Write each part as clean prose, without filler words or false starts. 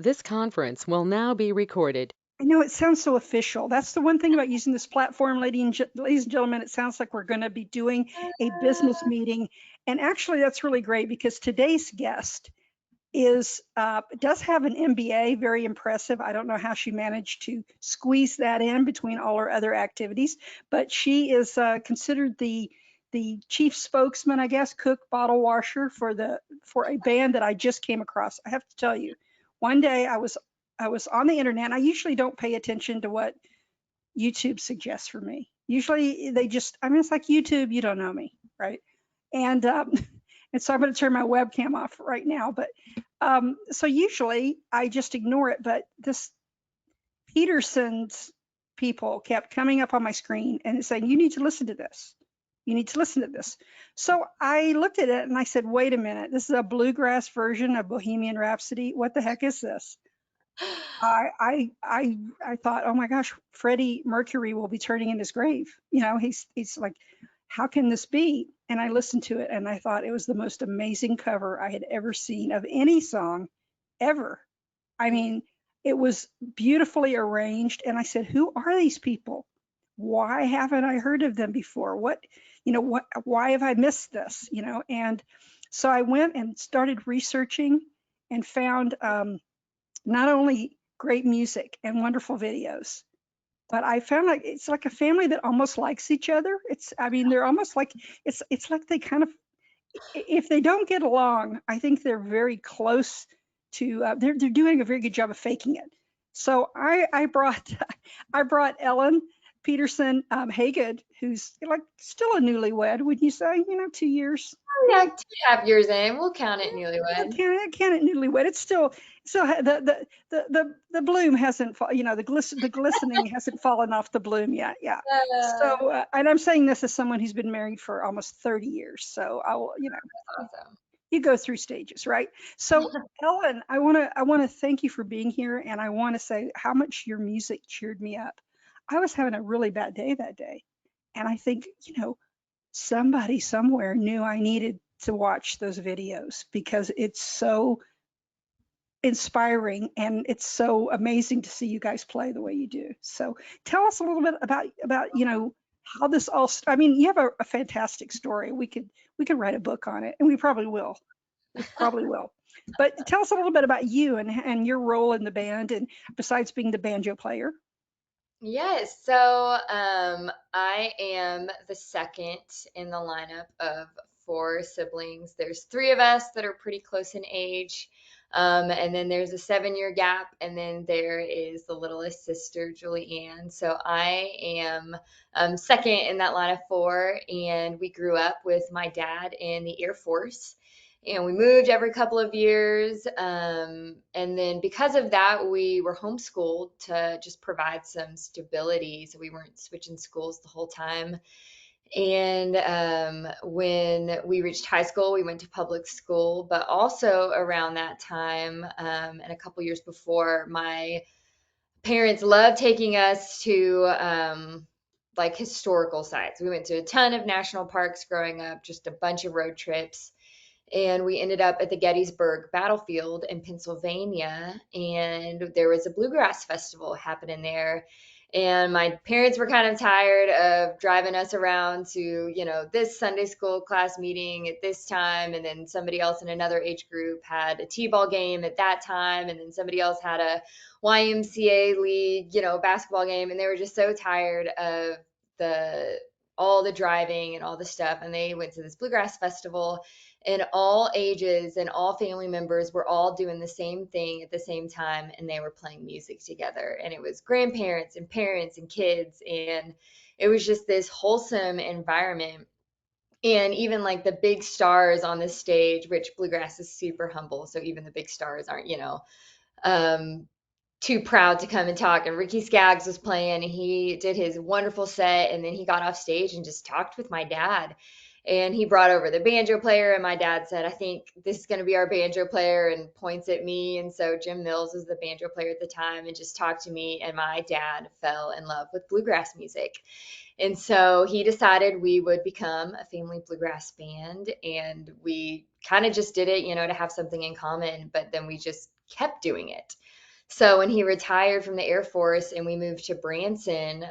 This conference will now be recorded. I know it sounds so official. That's the one thing about using this platform, ladies and gentlemen. It sounds like we're going to be doing a business meeting. And actually, that's really great because today's guest does have an MBA, very impressive. I don't know how she managed to squeeze that in between all her other activities, but she is considered the chief spokesman, I guess, cook, bottle washer for a band that I just came across. I have to tell you, one day I was on the internet. And I usually don't pay attention to what YouTube suggests for me. Usually they just, I mean, it's like YouTube, you don't know me, right? And and so I'm going to turn my webcam off right now. But so usually I just ignore it. But this Petersens people kept coming up on my screen and saying, "You need to listen to this. You need to listen to this." So I looked at it and I said, "Wait a minute. This is a bluegrass version of Bohemian Rhapsody. What the heck is this?" I thought, oh my gosh, Freddie Mercury will be turning in his grave. He's like, how can this be? And I listened to it and I thought it was the most amazing cover I had ever seen of any song ever. I mean, it was beautifully arranged. And I said, who are these people? Why haven't I heard of them before? Why have I missed this? And so I went and started researching and found not only great music and wonderful videos, but I found like it's like a family that almost likes each other. I mean, they're almost like it's like they kind of, if they don't get along, I think they're very close to. They're doing a very good job of faking it. So I brought I brought Ellen Petersen Haygood, who's like still a newlywed, would you say? 2 years. Yeah, 2.5 years in. We'll count it newlywed. Can it newlywed? It's still the bloom hasn't the glistening hasn't fallen off the bloom yet. Yeah. Uh, So and I'm saying this as someone who's been married for almost 30 years. So I will, awesome. you go through stages, right? So Ellen, I want to thank you for being here, and I want to say how much your music cheered me up. I was having a really bad day that day, and I think somebody somewhere knew I needed to watch those videos because it's so inspiring and it's so amazing to see you guys play the way you do. So tell us a little bit about how this all I mean, you have a fantastic story. We could write a book on it, and we probably will. We probably will. But tell us a little bit about you and your role in the band, and besides being the banjo player. Yes, so I am the second in the lineup of four siblings. There's three of us that are pretty close in age, and then there's a 7 year gap, and then there is the littlest sister, Julie Ann. So I am second in that line of four, and we grew up with my dad in the Air Force. And we moved every couple of years. And then because of that, we were homeschooled to just provide some stability. So we weren't switching schools the whole time. And when we reached high school, we went to public school. But also around that time, and a couple years before, my parents loved taking us to like historical sites. We went to a ton of national parks growing up, just a bunch of road trips, and we ended up at the Gettysburg battlefield in Pennsylvania, and there was a bluegrass festival happening there. And my parents were kind of tired of driving us around to, this Sunday school class meeting at this time, and then somebody else in another age group had a t-ball game at that time, and then somebody else had a YMCA league, basketball game, and they were just so tired of the all the driving and all the stuff, and they went to this bluegrass festival, and all ages and all family members were all doing the same thing at the same time, and they were playing music together, and it was grandparents and parents and kids, and it was just this wholesome environment. And even like the big stars on the stage, which bluegrass is super humble, so even the big stars aren't, um, too proud to come and talk. And Ricky Skaggs was playing, and he did his wonderful set, and then he got off stage and just talked with my dad. And he brought over the banjo player, and my dad said, I think this is going to be our banjo player, and points at me. And so Jim Mills was the banjo player at the time and just talked to me, and my dad fell in love with bluegrass music. And so he decided we would become a family bluegrass band, and we kind of just did it, to have something in common, but then we just kept doing it. So when he retired from the Air Force and we moved to Branson,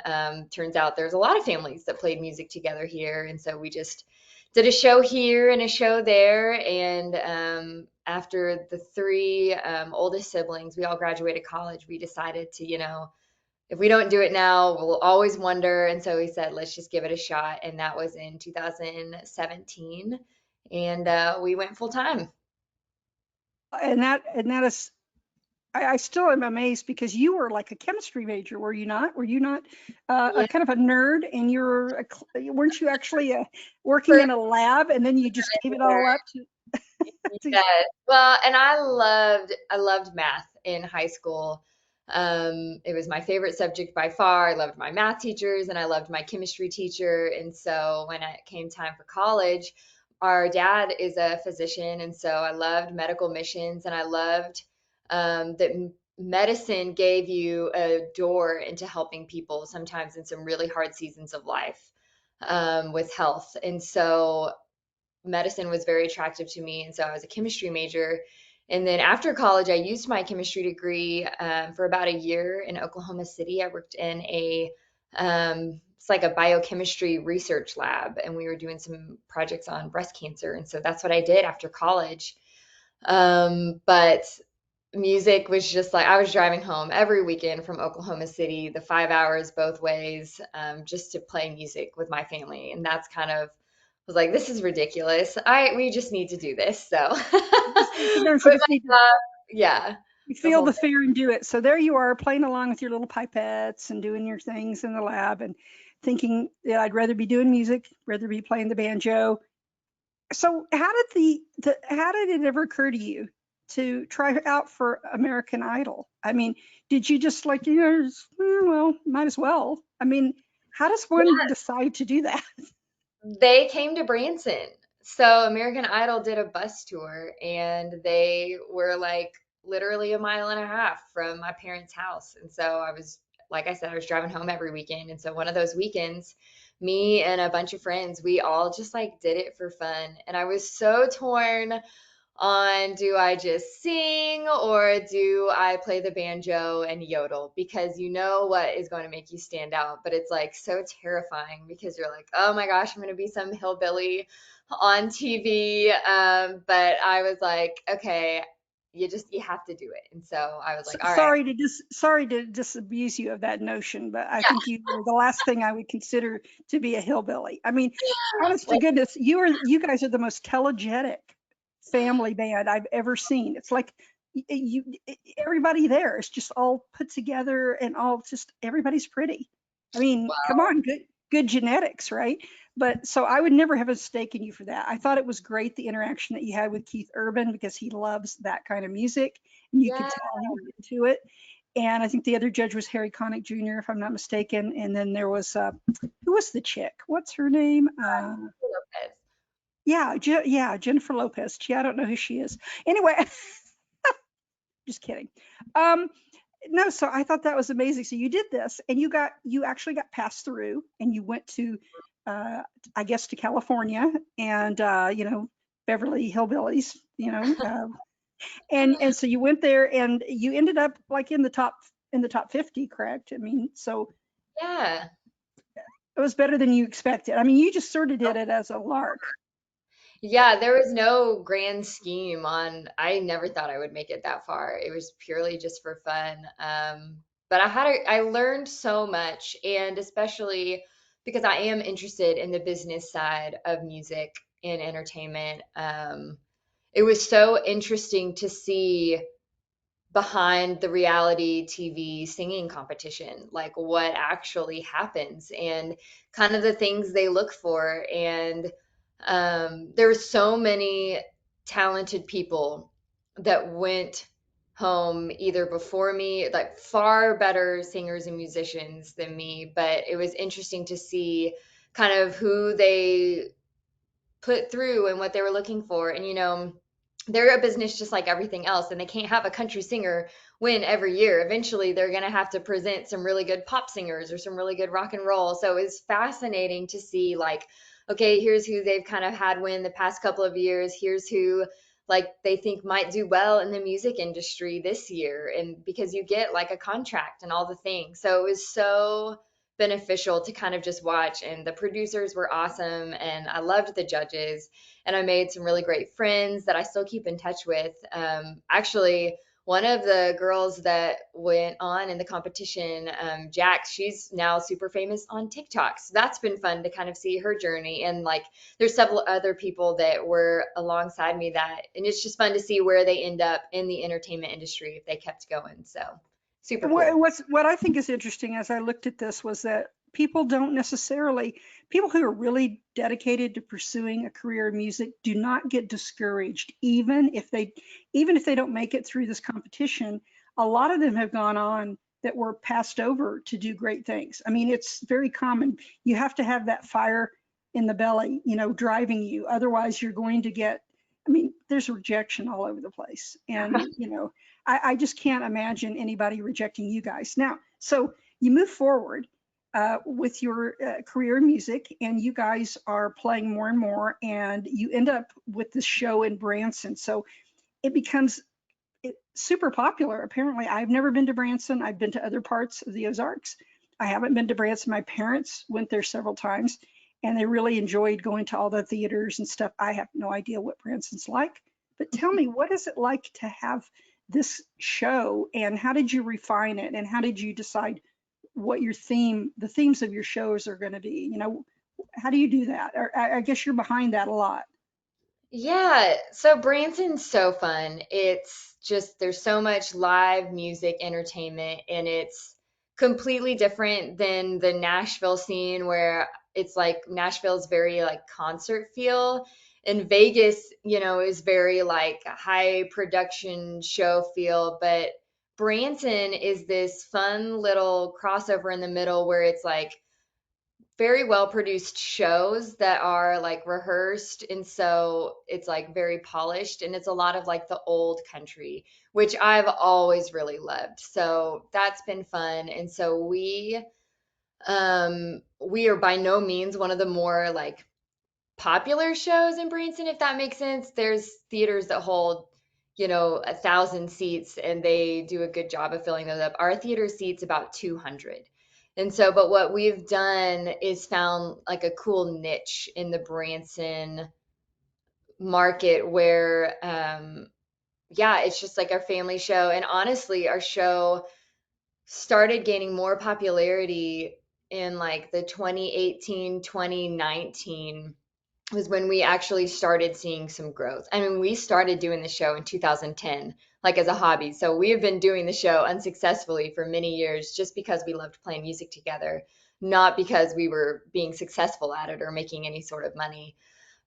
turns out there's a lot of families that played music together here. And so we just did a show here and a show there. And after the three oldest siblings, we all graduated college, we decided to, if we don't do it now, we'll always wonder. And so we said, let's just give it a shot. And that was in 2017. And we went full time. And that is, I still am amazed because you were like a chemistry major, were you not? Were you not a Yeah. kind of a nerd, and weren't you actually working For in a lab, and then you just gave it all up to Yes. Well, and I loved math in high school. It was my favorite subject by far. I loved my math teachers and I loved my chemistry teacher. And so when it came time for college, our dad is a physician, and so I loved medical missions, and I loved that medicine gave you a door into helping people sometimes in some really hard seasons of life with health. And so medicine was very attractive to me. And so I was a chemistry major. And then after college, I used my chemistry degree for about a year in Oklahoma City. I worked in it's like a biochemistry research lab, and we were doing some projects on breast cancer. And so that's what I did after college. But music was just like I was driving home every weekend from Oklahoma City, the 5 hours both ways, just to play music with my family. And that's kind of was like, this is ridiculous. We just need to do this. So sometimes you quit just need my job. Yeah, you the feel whole the thing. fear and do it. So there you are playing along with your little pipettes and doing your things in the lab and thinking that I'd rather be doing music, rather be playing the banjo. So how did how did it ever occur to you to try out for American Idol? I mean, did you just like, well, might as well. I mean, how does one decide to do that? They came to Branson. So American Idol did a bus tour, and they were like literally a mile and a half from my parents' house. And so like I said, I was driving home every weekend. And so one of those weekends, me and a bunch of friends, we all just like did it for fun. And I was so torn on, do I just sing or do I play the banjo and yodel? Because you know what is going to make you stand out, but it's like so terrifying because you're like, oh my gosh, I'm going to be some hillbilly on TV. But I was like, okay, you have to do it. And so I was like, all right, Sorry to disabuse you of that notion, but I think you were the last thing I would consider to be a hillbilly. I mean, honest to well, goodness, you guys are the most telegenic family band I've ever seen. It's like everybody there is just all put together and all just everybody's pretty. I mean, come on, good genetics, right? But so I would never have mistaken you for that. I thought it was great the interaction that you had with Keith Urban because he loves that kind of music, and you could yeah, tell he was into it. And I think the other judge was Harry Connick Jr., if I'm not mistaken. And then there was who was the chick? What's her name? Lopez. Yeah, yeah, Jennifer Lopez. Gee, I don't know who she is. Anyway, just kidding. Um, no, so I thought that was amazing. So you did this, and you actually got passed through, and you went to, I guess, to California, and Beverly Hillbillies, and so you went there, and you ended up like in the top 50, correct? I mean, so Yeah. it was better than you expected. I mean, you just sort of did it as a lark. Yeah, there was no grand scheme on, I never thought I would make it that far. It was purely just for fun. But I learned so much, and especially because I am interested in the business side of music and entertainment. It was so interesting to see behind the reality TV singing competition, like what actually happens and kind of the things they look for. And there were so many talented people that went home either before me, like far better singers and musicians than me. But it was interesting to see kind of who they put through and what they were looking for. And, they're a business just like everything else, and they can't have a country singer win every year. Eventually, they're going to have to present some really good pop singers or some really good rock and roll. So it's fascinating to see, like, okay, here's who they've kind of had win the past couple of years. Here's who like they think might do well in the music industry this year, and because you get like a contract and all the things. So it was so beneficial to kind of just watch, and the producers were awesome, and I loved the judges, and I made some really great friends that I still keep in touch with. Actually, one of the girls that went on in the competition, Jax, she's now super famous on TikTok. So that's been fun to kind of see her journey. And like, there's several other people that were alongside me that, and it's just fun to see where they end up in the entertainment industry if they kept going. So super cool. What I think is interesting as I looked at this was that people don't necessarily, people who are really dedicated to pursuing a career in music do not get discouraged, even if they don't make it through this competition. A lot of them have gone on that were passed over to do great things. I mean, it's very common. You have to have that fire in the belly, driving you. Otherwise, you're going to get, I mean, there's rejection all over the place. And, I just can't imagine anybody rejecting you guys. Now, so you move forward with your career in music, and you guys are playing more and more, and you end up with this show in Branson. So it becomes super popular. Apparently, I've never been to Branson. I've been to other parts of the Ozarks. I haven't been to Branson. My parents went there several times, and they really enjoyed going to all the theaters and stuff. I have no idea what Branson's like, but tell me, what is it like to have this show, and how did you refine it, and how did you decide what the themes of your shows are going to be? How do you do that? Or I guess you're behind that a lot. Yeah, so Branson's so fun. It's just there's so much live music entertainment, and it's completely different than the Nashville scene where it's like Nashville's very like concert feel, and Vegas, is very like high production show feel, but Branson is this fun little crossover in the middle where it's like very well produced shows that are like rehearsed, and so it's like very polished, and it's a lot of like the old country, which I've always really loved. So that's been fun. And so we are by no means one of the more like popular shows in Branson, if that makes sense. There's theaters that hold 1,000 seats, and they do a good job of filling those up. Our theater seats about 200. And so, but what we've done is found like a cool niche in the Branson market where, yeah, it's just like our family show. And honestly, our show started gaining more popularity in like the 2018, 2019 was when we actually started seeing some growth. I mean, we started doing the show in 2010, like as a hobby. So we have been doing the show unsuccessfully for many years just because we loved playing music together, not because we were being successful at it or making any sort of money.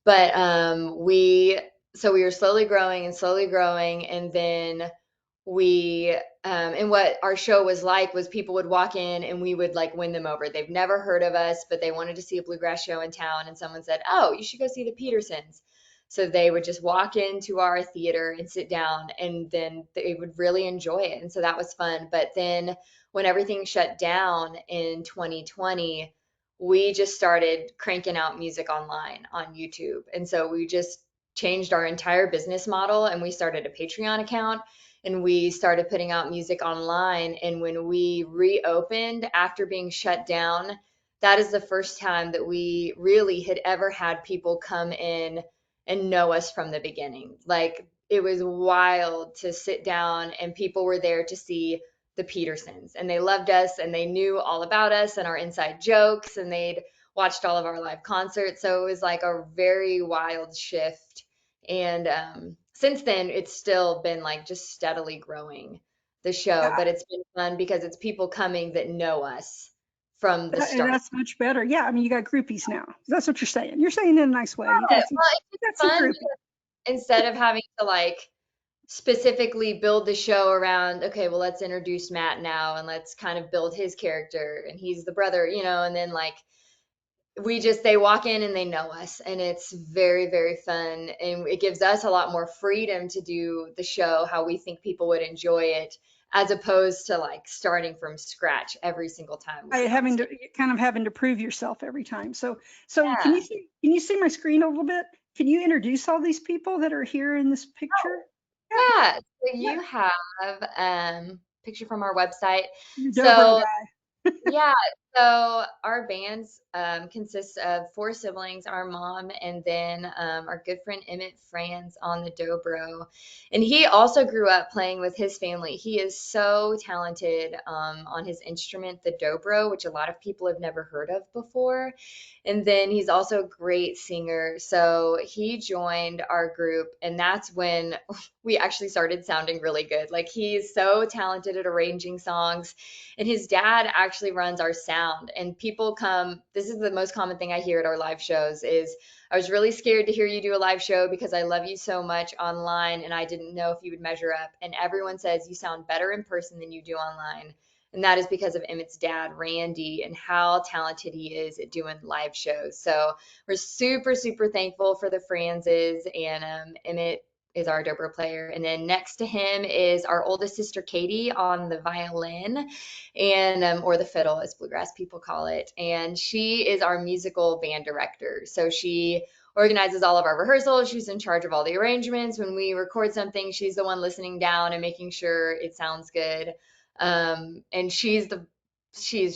But we were slowly growing, and then and what our show was like was people would walk in and we would like win them over. They've never heard of us, but they wanted to see a bluegrass show in town, and someone said, "Oh, you should go see the Petersens." So they would just walk into our theater and sit down, and then they would really enjoy it. And so that was fun. But then when everything shut down in 2020, we just started cranking out music online on YouTube. And so we just changed our entire business model, and we started a Patreon account, and we started putting out music online. And when we reopened after being shut down, that is the first time that we really had ever had people come in and know us from the beginning. Like it was wild to sit down, and people were there to see the Petersens, and they loved us, and they knew all about us and our inside jokes, and they'd watched all of our live concerts. So it was like a very wild shift. And since then, it's still been like just steadily growing the show, Yeah, but it's been fun because it's people coming that know us from the and start. that's much better. Yeah, I mean, you got groupies now. That's what you're saying. You're saying it in a nice way. You Yeah, got some, well, it's you just got some fun groupies. because instead of having to like specifically build the show around, okay, well, let's introduce Matt now and let's kind of build his character, and he's the brother, and then like they walk in and they know us, and it's very, very fun, and it gives us a lot more freedom to do the show how we think people would enjoy it, as opposed to like starting from scratch every single time we I get on having to stage. kind of having to prove yourself every time. So can Yeah. you see my screen a little bit? Can you introduce all these people that are here in this picture? Yeah, Yeah, so yeah, you have picture from our website. your dobro So guy. yeah, so our bands consists of four siblings, our mom, and then our good friend Emmett Franz on the dobro. And he also grew up playing with his family. He is so talented on his instrument, the dobro, which a lot of people have never heard of before. And then he's also a great singer. So he joined our group, and that's when we actually started sounding really good. Like he's so talented at arranging songs, and his dad actually runs our sound. And people come, this is the most common thing I hear at our live shows is, I was really scared to hear you do a live show because I love you so much online and I didn't know if you would measure up. And everyone says you sound better in person than you do online. And that is because of Emmett's dad, Randy, and how talented he is at doing live shows. So we're super, super thankful for the Franzes, and Emmett is our dobro player. And then next to him is our oldest sister, Katie, on the violin, and or the fiddle, as bluegrass people call it. And she is our musical band director. So she organizes all of our rehearsals. She's in charge of all the arrangements. When we record something, she's the one listening down and making sure it sounds good. And she's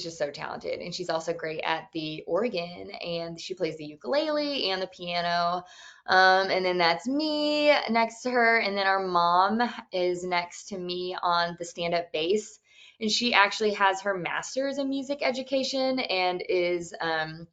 just so talented, and she's also great at the organ, and she plays the ukulele and the piano. And then that's me next to her, and then our mom is next to me on the stand-up bass. And she actually has her master's in music education, and is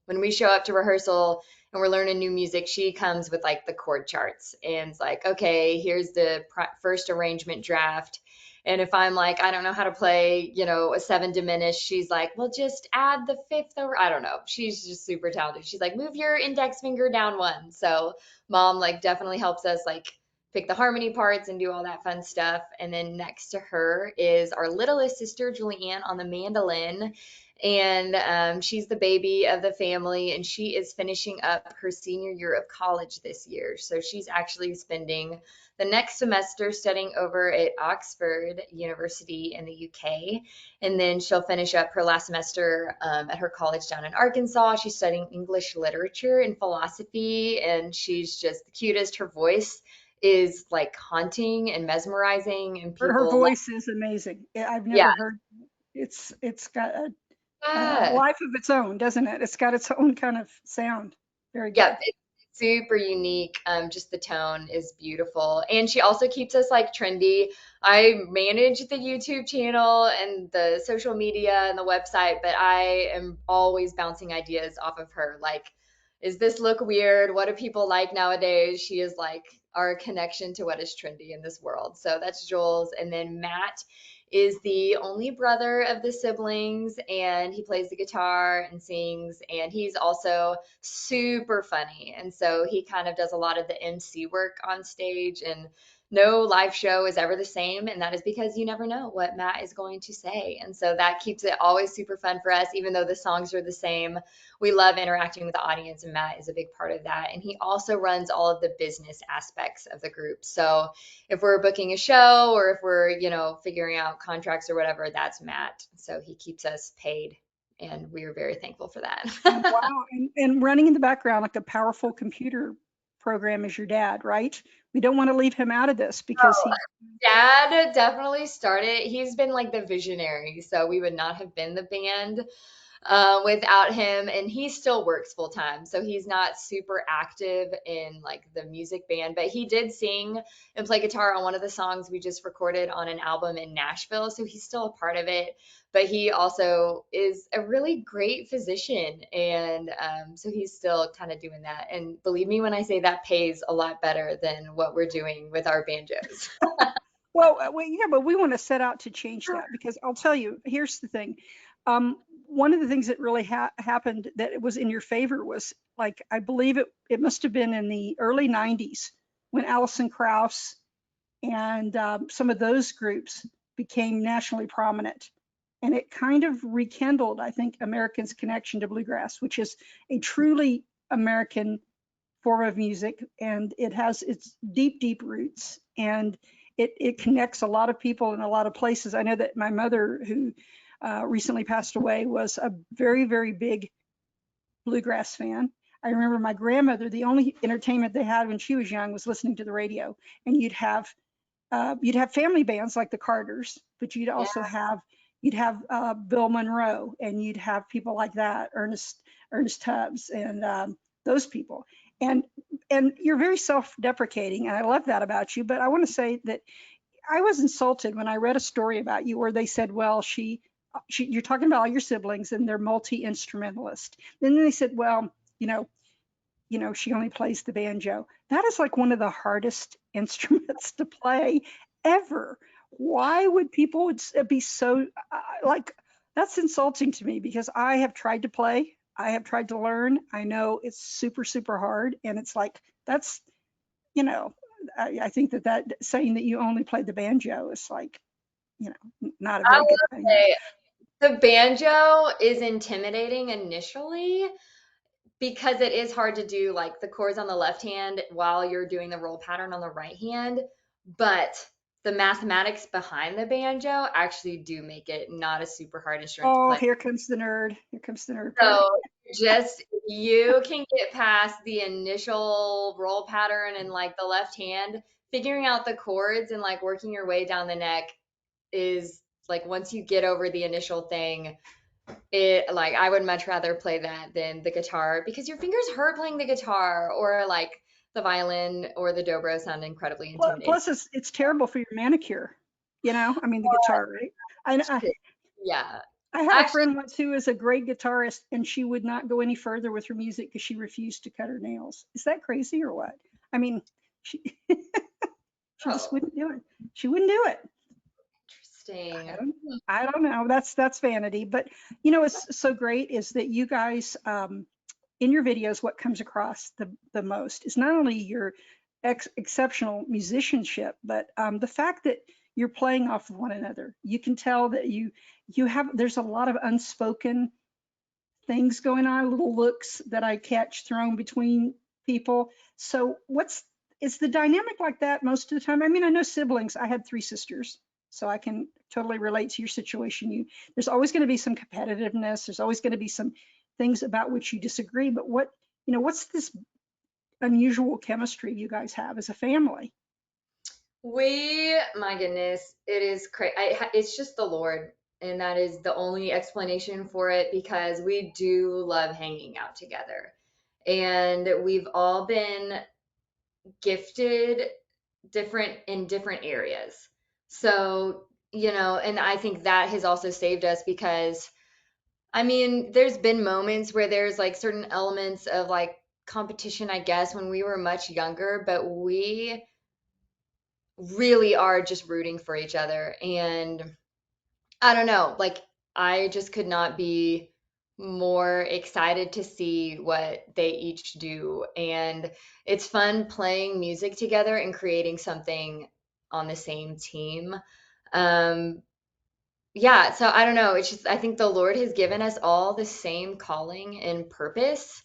when we show up to rehearsal and we're learning new music, she comes with like the chord charts and it's like, okay, here's the first arrangement draft. And if I'm like, I don't know how to play, a seven diminished, she's like, well, just add the fifth over. I don't know. She's just super talented. She's like, move your index finger down one. So mom like definitely helps us like pick the harmony parts and do all that fun stuff. And then next to her is our littlest sister, Julianne, on the mandolin. And she's the baby of the family, and she is finishing up her senior year of college this year. So she's actually spending the next semester studying over at Oxford University in the UK. And then she'll finish up her last semester at her college down in Arkansas. She's studying English literature and philosophy, and she's just the cutest. Her voice is like haunting and mesmerizing, and Her people love. voice is amazing. I've Yeah, never heard. It's got a yeah. life of its own, doesn't it? It's got its own kind of sound. Very Yep, good. it's super unique. Just the tone is beautiful. And she also keeps us like trendy. I manage the YouTube channel and the social media and the website, but I am always bouncing ideas off of her. Like, is this look weird? What do people like nowadays? She is like our connection to what is trendy in this world. So that's Jules. And then Matt is the only brother of the siblings, and he plays the guitar and sings, and he's also super funny. And so he kind of does a lot of the MC work on stage, and no live show is ever the same. And that is because you never know what Matt is going to say. And so that keeps it always super fun for us, even though the songs are the same. We love interacting with the audience, and Matt is a big part of that. And he also runs all of the business aspects of the group. So if we're booking a show or if we're, figuring out contracts or whatever, that's Matt. So he keeps us paid, and we are very thankful for And that. wow, and running in the background like a powerful computer program is your dad, right? We don't want to leave him out of this because he. Dad definitely started. He's been like the visionary, so we would not have been the band without him. And he still works full time, so he's not super active in like the music band, but he did sing and play guitar on one of the songs we just recorded on an album in Nashville. So he's still a part of it, but he also is a really great physician, and so he's still kind of doing that. And believe me when I say that pays a lot better than what we're doing with our banjos. Well, yeah, but we want to set out to change that because I'll tell you, here's the thing. One of the things that really happened that it was in your favor was like, I believe it must have been in the early 90s when Alison Krauss and some of those groups became nationally prominent. And it kind of rekindled, I think, Americans' connection to bluegrass, which is a truly American form of music. And it has its deep, deep roots. And it connects a lot of people in a lot of places. I know that my mother, who recently passed away, was a very, very big bluegrass fan. I remember my grandmother, the only entertainment they had when she was young was listening to the radio. And you'd have family bands like the Carters, but Yeah. you'd have Bill Monroe, and you'd have people like that, Ernest Tubbs, and those people. And you're very self-deprecating, and I love that about you. But I want to say that I was insulted when I read a story about you where they said, well, you're talking about all your siblings and they're multi-instrumentalist. And then they said, well, she only plays the banjo. That is like one of the hardest instruments to play ever. Why would people be so like, that's insulting to me, because I have tried to play, I have tried to learn. I know it's super, super hard. And it's like, that's, I think that saying that you only play the banjo is like, not a I very good will thing. say the banjo is intimidating initially because it is hard to do like the chords on the left hand while you're doing the roll pattern on the right hand. But the mathematics behind the banjo actually do make it not a super hard instrument to Oh, play. here comes the nerd. Here comes the nerd part. So just you can get past the initial roll pattern and like the left hand, figuring out the chords and like working your way down the neck is like once you get over the initial thing, it like I would much rather play that than the guitar because your fingers hurt playing the guitar or like the violin or the dobro sound incredibly intimidating. Plus, it's terrible for your manicure. I mean, the guitar, right? Yeah. I had a Actually, friend once who is a great guitarist, and she would not go any further with her music because she refused to cut her nails. Is that crazy or what? I mean, she she just oh, wouldn't do it. She wouldn't do it. interesting. I don't know. That's vanity. But what's so great is that you guys, in your videos, what comes across the most is not only your exceptional musicianship, but the fact that you're playing off of one another. You can tell that there's a lot of unspoken things going on, little looks that I catch thrown between people. So is the dynamic like that most of the time? I mean, I know siblings. I had 3 sisters, so I can totally relate to your situation. There's always going to be some competitiveness. There's always going to be some things about which you disagree. But what's this unusual chemistry you guys have as a family? My goodness, it is crazy. It's just the Lord, and that is the only explanation for it because we do love hanging out together. And we've all been gifted in different areas. So, and I think that has also saved us because I mean, there's been moments where there's like certain elements of like competition, I guess, when we were much younger, but we really are just rooting for each other. And I don't know, like I just could not be more excited to see what they each do. And it's fun playing music together and creating something on the same team. Um, yeah, so I don't know. It's just, I think the Lord has given us all the same calling and purpose.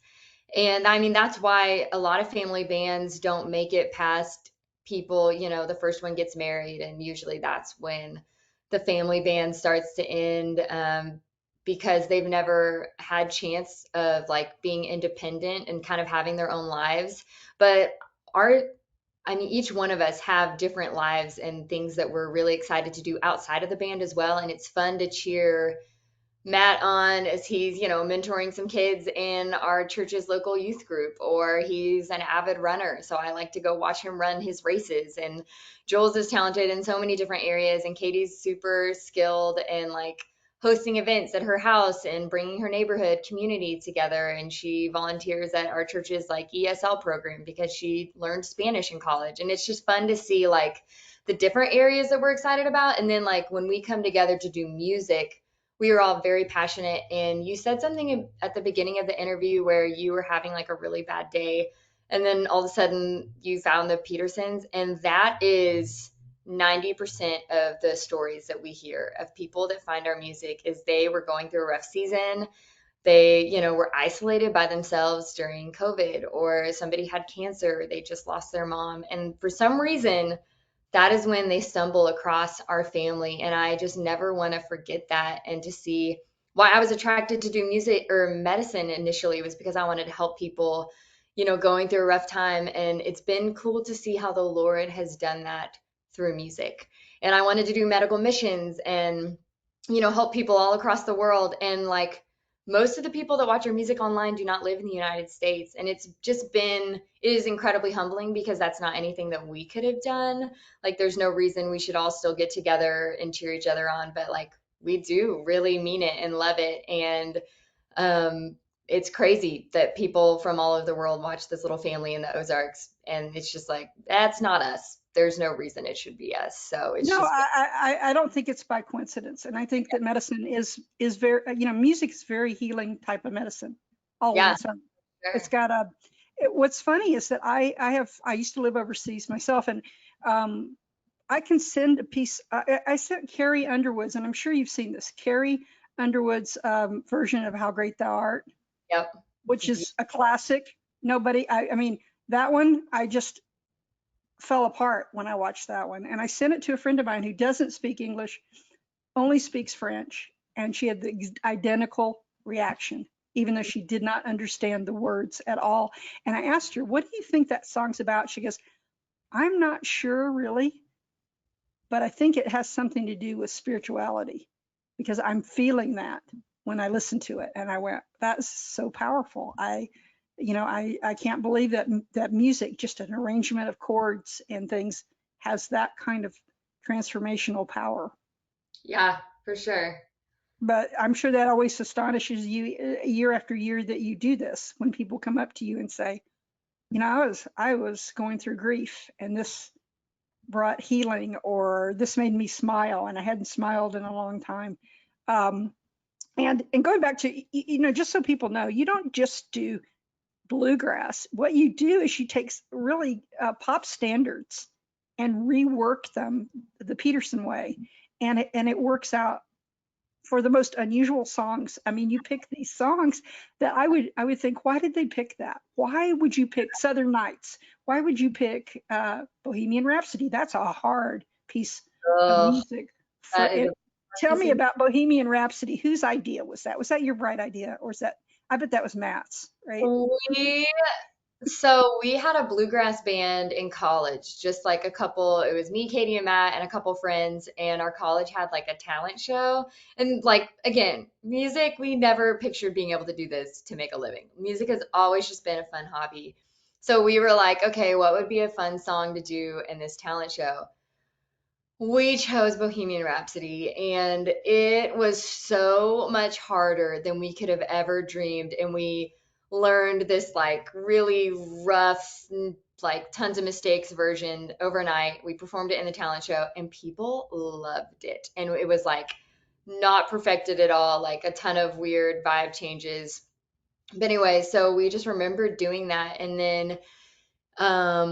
And I mean, that's why a lot of family bands don't make it past people, the first one gets married, and usually that's when the family band starts to end because they've never had chance of like being independent and kind of having their own lives. But our I mean, each one of us have different lives and things that we're really excited to do outside of the band as well. And it's fun to cheer Matt on as he's, mentoring some kids in our church's local youth group, or he's an avid runner. So I like to go watch him run his races. And Jules is talented in so many different areas, and Katie's super skilled in like hosting events at her house and bringing her neighborhood community together. And she volunteers at our church's like ESL program because she learned Spanish in college. And it's just fun to see like the different areas that we're excited about. And then like when we come together to do music, we were all very passionate. And you said something at the beginning of the interview where you were having like a really bad day. And then all of a sudden you found the Petersens. And that is 90% of the stories that we hear of people that find our music is they were going through a rough season. They, were isolated by themselves during COVID, or somebody had cancer, they just lost their mom. And for some reason, that is when they stumble across our family. And I just never want to forget that, and to see why I was attracted to do music or medicine initially was because I wanted to help people, going through a rough time. And it's been cool to see how the Lord has done that through music. And I wanted to do medical missions and, help people all across the world. And like most of the people that watch our music online do not live in the United States. And it is incredibly humbling because that's not anything that we could have done. Like there's no reason we should all still get together and cheer each other on, but like we do really mean it and love it. And um, it's crazy that people from all over the world watch this little family in the Ozarks, and it's just like, that's not us. There's no reason it should be us. So it's No, just, I don't think it's by coincidence. And I think that medicine is very, music is very healing type of medicine all on yeah, its own. It's sure. got what's funny is that I used to live overseas myself, and um, I can send a piece. I sent Carrie Underwood's, and I'm sure you've seen this, Carrie Underwood's version of How Great Thou Art, Yep. which is a classic. I mean, that one, I just fell apart when I watched that one. And I sent it to a friend of mine who doesn't speak English, only speaks French, and she had the identical reaction, even though she did not understand the words at all. And I asked her, "What do you think that song's about?" She goes, "I'm not sure really, but I think it has something to do with spirituality because I'm feeling that when I listen to it." And I went, "That's so powerful. I can't believe that music, just an arrangement of chords and things, has that kind of transformational power." Yeah, for sure. But I'm sure that always astonishes you year after year that you do this when people come up to you and say, I was going through grief and this brought healing, or this made me smile and I hadn't smiled in a long time. Um, and going back to, just so people know, you don't just do bluegrass. What you do is you take really pop standards and rework them the Petersen way, and it works out for the most unusual songs. I mean, you pick these songs that I would think, why did they pick that? Why would you pick Southern Nights? Why would you pick Bohemian Rhapsody? That's a hard piece of Oh, music for that is it. a Tell me amazing. about Bohemian Rhapsody. Whose idea was that? Was that your bright idea, or is that? I bet that was Matt's, right? We So we had a bluegrass band in college, just like it was me, Katie, and Matt, and a couple friends, and our college had like a talent show. And like, again, music, we never pictured being able to do this to make a living. Music has always just been a fun hobby. So we were like, okay, what would be a fun song to do in this talent show? We chose Bohemian Rhapsody, and it was so much harder than we could have ever dreamed. And we learned this like really rough, like tons of mistakes version overnight. We performed it in the talent show, and people loved it. And it was like not perfected at all, like a ton of weird vibe changes. But anyway, so we just remembered doing that. And then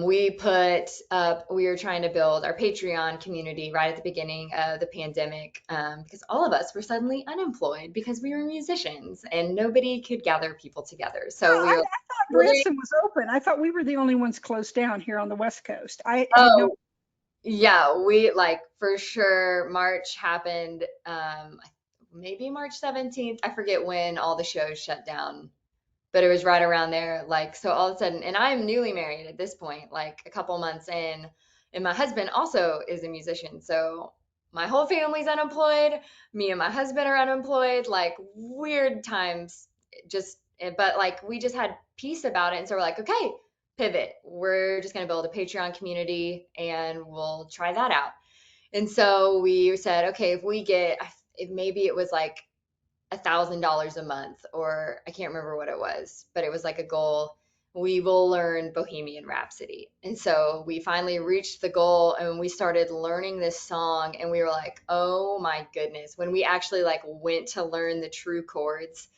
we were trying to build our Patreon community right at the beginning of the pandemic, because all of us were suddenly unemployed because we were musicians and nobody could gather people together. Well, So we I were like, thought we'll do, Branson was open. I thought we were the only ones closed down here on the West Coast. I had no. oh, yeah, we like for sure March happened, maybe March 17th. I forget when all the shows shut down, but it was right around there. Like, so all of a sudden, and I'm newly married at this point, like a couple months in, and my husband also is a musician. So my whole family's unemployed. Me and my husband are unemployed. Like, weird times, but like, we just had peace about it. And so we're like, okay, pivot. We're just going to build a Patreon community and we'll try that out. And so we said, okay, if maybe it was like $1,000 a month, or I can't remember what it was, but it was like a goal. We will learn Bohemian Rhapsody. And so we finally reached the goal and we started learning this song, and we were like, oh my goodness. When we actually like went to learn the true chords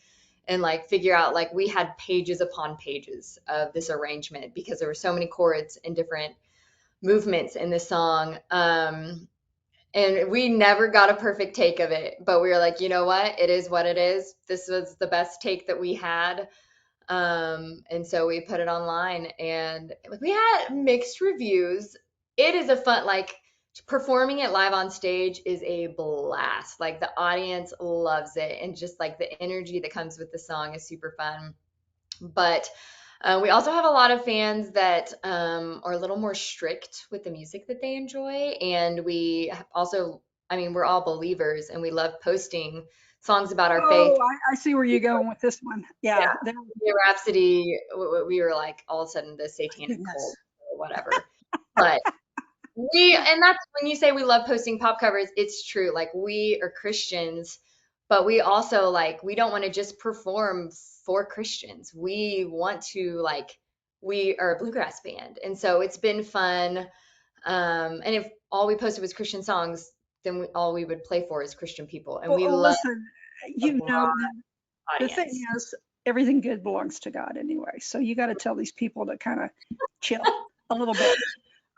and like figure out, like we had pages upon pages of this arrangement because there were so many chords and different movements in the song. And we never got a perfect take of it, but we were like, you know what? It is what it is. This was the best take that we had. And so we put it online, and we had mixed reviews. It is a fun, like, performing it live on stage is a blast. Like the audience loves it, and just like the energy that comes with the song is super fun. But we also have a lot of fans that are a little more strict with the music that they enjoy. And we also, I mean, we're all believers and we love posting songs about our faith. Oh, I see where you're going with this one. Yeah. Yeah, The Rhapsody, we were like all of a sudden the satanic goodness. cult or whatever. But and that's when you say we love posting pop covers, it's true. Like we are Christians, but we also like, we don't want to just perform for Christians. We want to like, we are a bluegrass band. And so it's been fun. And if all we posted was Christian songs, then all we would play for is Christian people. And we Well, love listen, a you know, broad the thing audience. is, everything good belongs to God anyway. So you got to tell these people to kind of chill a little bit.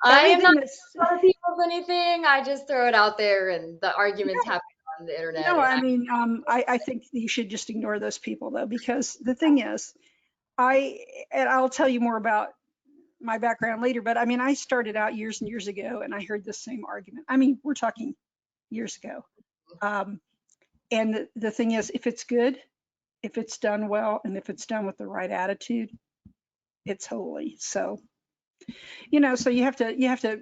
I am Everything not that's, other people's anything. I just throw it out there and the arguments happen on the internet. no, And I mean, I think you should just ignore those people though, because the thing is, and I'll tell you more about my background later, but I mean, I started out years and years ago and I heard the same argument. I mean, we're talking years ago. Um, and the thing is, if it's good, if it's done well, and if it's done with the right attitude, it's holy. So, so you have to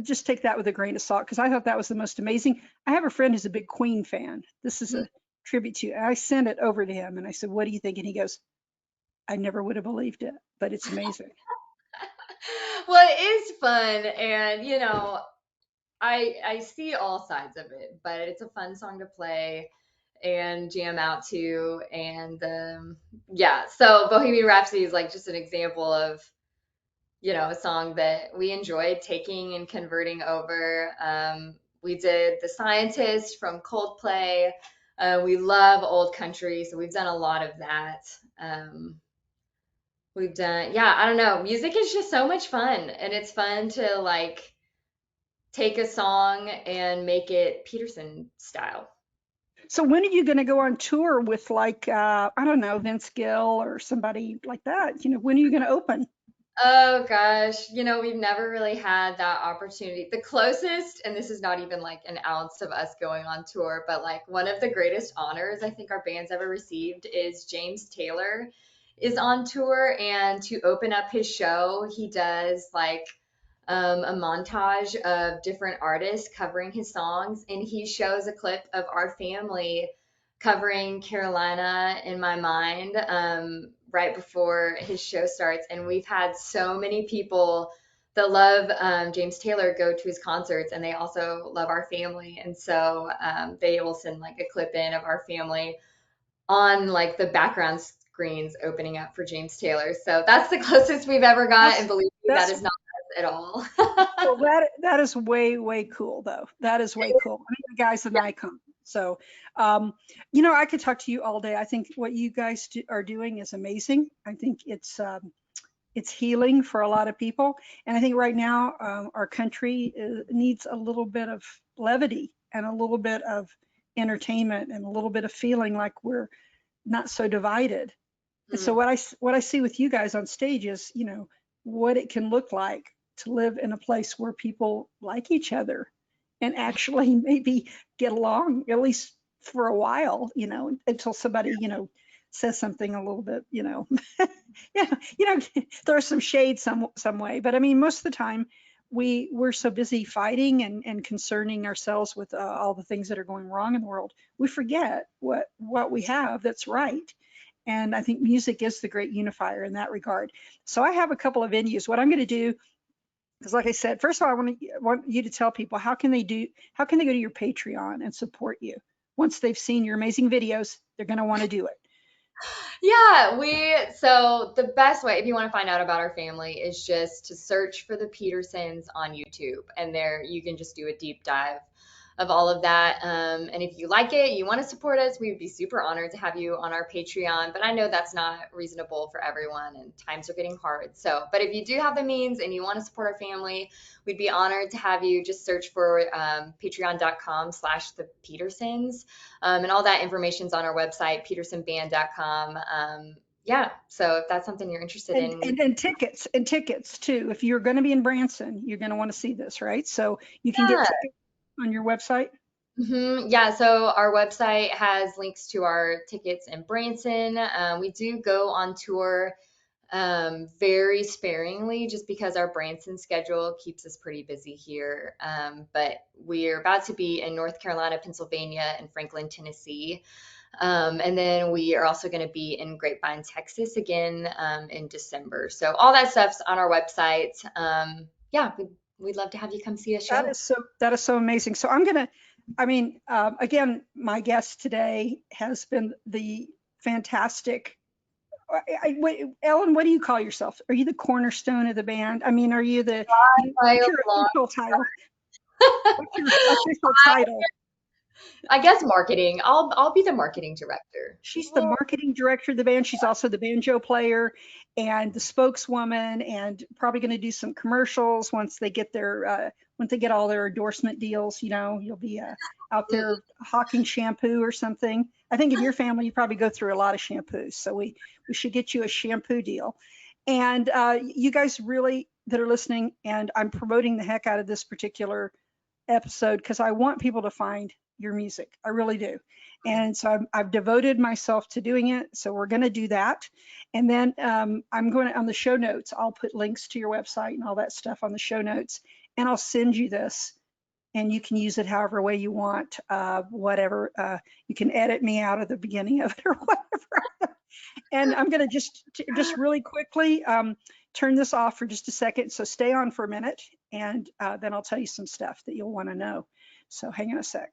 just take that with a grain of salt, because I thought that was the most amazing. I have a friend who's a big Queen fan. This is a tribute to, and I sent it over to him and I said, what do you think? And he goes, I never would have believed it, but it's amazing. well, it is fun, and I see all sides of it, but it's a fun song to play and jam out to, and yeah. So Bohemian Rhapsody is like just an example of a song that we enjoyed taking and converting over. We did The Scientist from Coldplay. We love old country, so we've done a lot of that. Um, we've done, yeah, I don't know. Music is just so much fun, and it's fun to like take a song and make it Peterson style. So when are you going to go on tour with, like, I don't know, Vince Gill or somebody like that? When are you going to open? Oh gosh, we've never really had that opportunity. The closest, and this is not even like an ounce of us going on tour, but like one of the greatest honors I think our band's ever received is James Taylor is on tour, and to open up his show, he does like a montage of different artists covering his songs, and he shows a clip of our family covering Carolina in My Mind right before his show starts. And we've had so many people that love James Taylor go to his concerts, and they also love our family. And so they will send like a clip in of our family on like the background screens opening up for James Taylor. So that's the closest we've ever got, and That's believe me, that that's is not us at all. well, that is way, way cool though. That is way cool. I mean, the guy's an icon. So, I could talk to you all day. I think what you guys are doing is amazing. I think it's healing for a lot of people, and I think right now our country needs a little bit of levity and a little bit of entertainment and a little bit of feeling like we're not so divided. And so Mm. what I see with you guys on stage is, what it can look like to live in a place where people like each other and actually maybe get along, at least for a while, until somebody, says something a little bit, yeah, throw some shade some way. But I mean, most of the time we're so busy fighting and concerning ourselves with all the things that are going wrong in the world, we forget what we have that's right. And I think music is the great unifier in that regard. So I have a couple of venues. What I'm going to do is, like I said, first of all, I want you to tell people how can they go to your Patreon and support you? Once they've seen your amazing videos, they're going to want to do it. Yeah, so the best way, if you want to find out about our family, is just to search for the Petersens on YouTube, and there you can just do a deep dive of all of that. And if you like it, you want to support us, we would be super honored to have you on our Patreon. But I know that's not reasonable for everyone, and times are getting hard. So, but if you do have the means and you want to support our family, we'd be honored to have you. Just search for patreon.com/the Petersens. And all that information's on our website, petersenband.com. yeah, so if that's something you're interested And, in, and tickets too. If you're going to be in Branson, you're going to want to see this, right? So you can get yeah. tickets on your website. Yeah, so our website has links to our tickets in Branson. We do go on tour very sparingly just because our Branson schedule keeps us pretty busy here. But we're about to be in North Carolina, Pennsylvania, and Franklin, Tennessee. And then we are also going to be in Grapevine, Texas again in December. So all that stuff's on our website. Yeah, we'd love to have you come see a show. That is so amazing. So again, my guest today has been the fantastic. Ellen, what do you call yourself? Are you the cornerstone of the band? I mean, are you My what's your long official title? What's your official title? I guess marketing. I'll be the marketing director. She's the marketing director of the band. She's also the banjo player and the spokeswoman, and probably going to do some commercials once they get all their endorsement deals. You'll be out there hawking shampoo or something. I think in your family you probably go through a lot of shampoos, so we should get you a shampoo deal. And you guys really that are listening, and I'm promoting the heck out of this particular episode because I want people to find your music. I really do. And so I've devoted myself to doing it. So we're going to do that. And then I'm going to, on the show notes, I'll put links to your website and all that stuff on the show notes. And I'll send you this and you can use it however way you want, whatever. You can edit me out of the beginning of it or whatever. And I'm going to just really quickly turn this off for just a second. So stay on for a minute and then I'll tell you some stuff that you'll want to know. So hang on a sec.